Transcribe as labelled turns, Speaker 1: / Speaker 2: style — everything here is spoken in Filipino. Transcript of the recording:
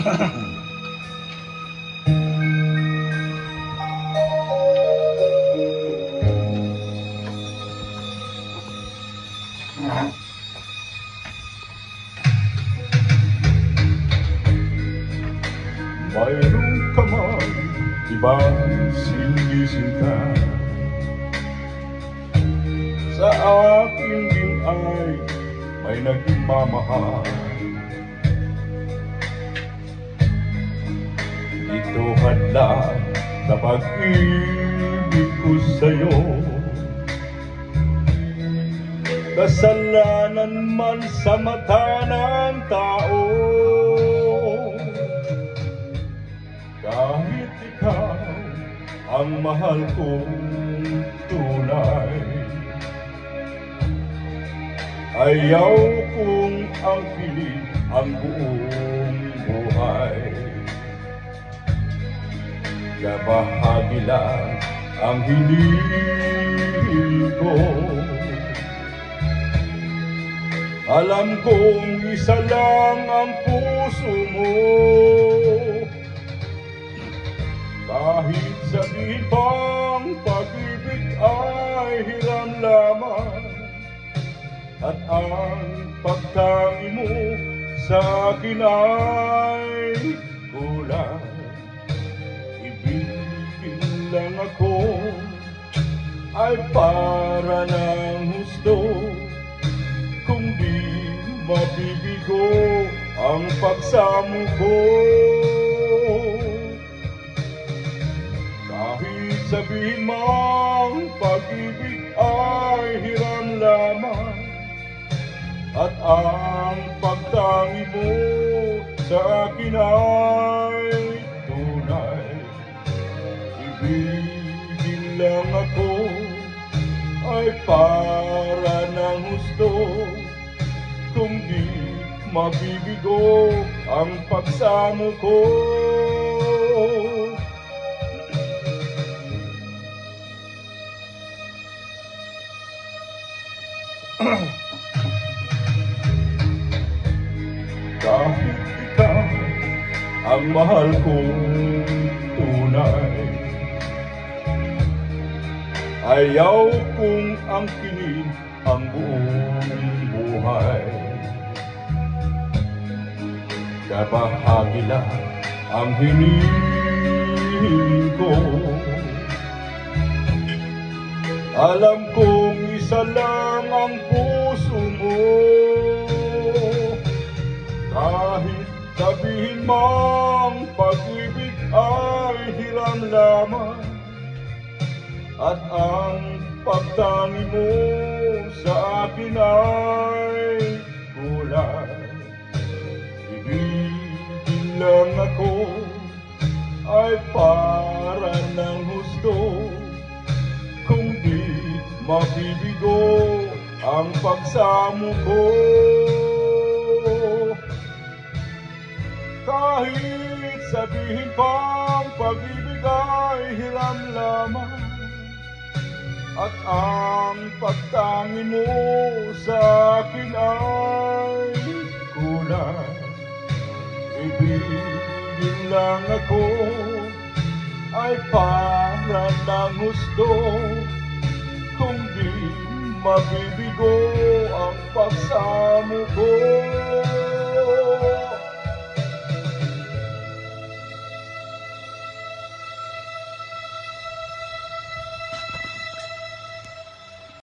Speaker 1: Mayroon ka man ibang sinisinta, sa akin din ay may nagmamahal. Ito hadlang na pag-ibig ko sa'yo, kasalanan man sa mata ng tao. Kahit ikaw ang mahal kong tunay, ayaw kong angkinin ang buong buhay. Kabahagi lang ang hinihiling ko, alam kong isa lang ang puso mo. Kahit sabihin pang pag-ibig ay hiram lamang, at ang pagtangi mo sa akin ay kulang. Ibigin lang ako ay para ng husto, kung di mabibigo ang pagsamo ko. Kahit sabihin mang pag-ibig ay hiram lamang, at ang pagtangi mo sa akin ay tunay. Ibigin lang ako ay para ng husto, kung di mabibigo ang pagsamo ko. Kahit ikaw ang mahal kong tunay, ayaw kong angkinin ang buong buhay. Kabahagi lang ang hinihiling ko, alam kong isa lang ang puso mo. Kahit sabihin mang pag-ibig ay hiram lamang, at ang pagtangi mo sa akin ay kulang. Ibigin lang ako ay para ng husto, kung di mabibigo ang pagsamo ko. Kahit sabihin pang pag-ibig ay hiram lamang, at ang pagtangi mo sa akin ay kulang. Ibigin lang ako ay para ng gusto, kung di mabibigo ang pagsamo ko.